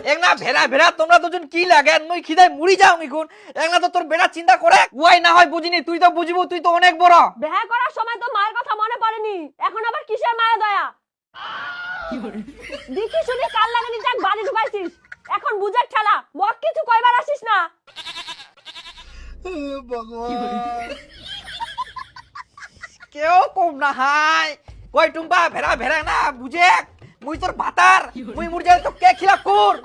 একনা ভেড়া ভেড়া তোমরা দুজন কি লাগে মই খিদায় মুড়ি যাও এখন একনা তো তোর বেড়া চিন্তা করে ওয়াই না হয় বুঝিনি তুই তো বুঝিবো তুই তো অনেক বড় বিয়ে করার সময় তো মায়ের কথা মনে পড়েনি এখন আবার কিসের মায়া দয়া দেখি শুনি কাল লাগেনি যাক বাড়ি ঢুকাইছিস এখন বুঝার খেলা মক কিছু কইবার আসিস না ভগবান কেউ কম না হাই কই টুম্পা ভেড়া ভেড়া না বুঝে মুই তোর ভাতার মুই মুড় যাই তো কে খিলা কুর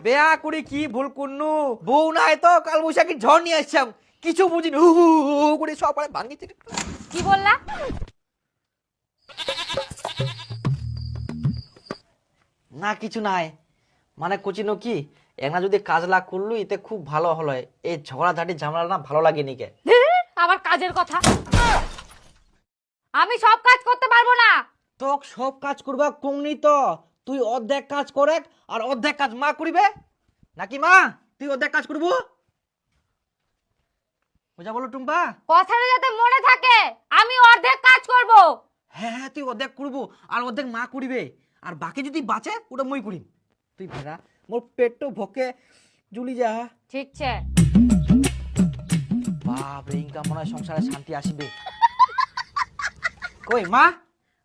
বেয়া কুড়ি কি ভুল কুন্নু বউ নাই তো কাল বৈশাখী ঝড় নিয়ে আসছাম কিছু বুঝিনি হু হু হু করে সব পারে ভাঙি কি বললা না কিছু নাই মানে কোচিনো কি একনা যদি কাজ লাগ করলু এতে খুব ভালো হলো এই ঝগড়াঝাটি ঝামেলা না ভালো লাগেনি কে আবার কাজের কথা আমি সব কাজ করতে পারবো না তোক সব কাজ করবা কমনি তো তুই অর্ধেক কাজ করে আর অর্ধেক কাজ মা করিবে নাকি মা তুই অর্ধেক কাজ করবো বুঝা বলো টুম্পা কথাটা যাতে মনে থাকে আমি অর্ধেক কাজ করব হ্যাঁ হ্যাঁ তুই অর্ধেক করবো আর অর্ধেক মা করিবে আর বাকি যদি বাঁচে ওটা মই করিম তুই ভেড়া মোর পেটটো ভকে জুলি যা ঠিক আছে বাপ রে ইনকাম মনে হয় সংসারে শান্তি আসবে কই মা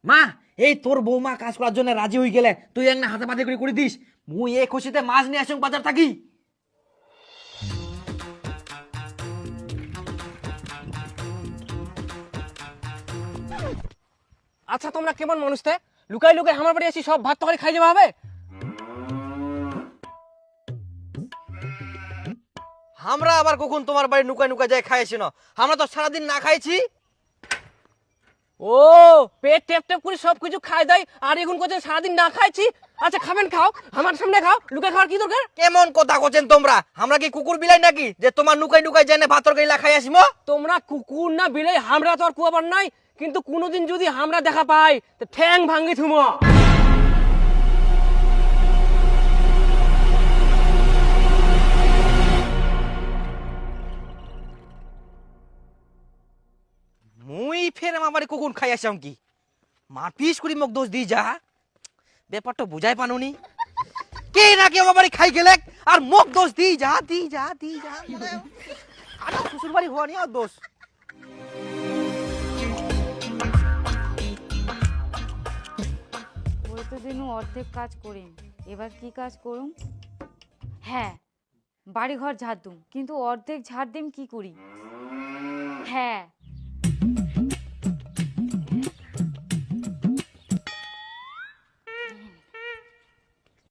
মা এই তোর বৌমা কাজ করার জন্য রাজি হয়ে গেলে তুই এক না হাতে পাতে করে দিস মুই এই খুশিতে মাছ নিয়ে আসুন বাজার থাকি আচ্ছা তোমরা কেমন মানুষ তে লুকাই লুকাই আমার বাড়ি এসে সব ভাত তরকারি খাই যাবে হবে আমরা আবার কখন তোমার বাড়ি নুকাই নুকাই যাই খাইছি না আমরা তো সারাদিন না খাইছি ও পেট টেপ টেপ করে সব কিছু খাই দেয় আর এখন কোথায় সারাদিন না খাইছি আচ্ছা খাবেন খাও আমার সামনে খাও লুকাই খাওয়ার কি দরকার কেমন কথা করছেন তোমরা আমরা কি কুকুর বিলাই নাকি যে তোমার নুকাই নুকাই জেনে ভাত তরকারি খাই আসিমো তোমরা কুকুর না বিলাই আমরা তো আর কুয়াবার নাই কিন্তু কোনোদিন যদি আমরা দেখা পাই তো ঠ্যাং ভাঙ্গি থুমো মুই ফের আমার বাড়ি কখন খাই আসলাম কি মারপিস করি মোক দোষ দি যা ব্যাপারটা বুঝাই পানুনি কে নাকি আমার বাড়ি খাই গেলে আর মোক দোষ দি যা আর শ্বশুর বাড়ি হওয়া নিয়ে আর দোষ ওই তো দিনু অর্ধেক কাজ করিম এবার কি কাজ করুম হ্যাঁ বাড়ি ঘর ঝাড় দুম কিন্তু অর্ধেক ঝাড় দিম কি করি হ্যাঁ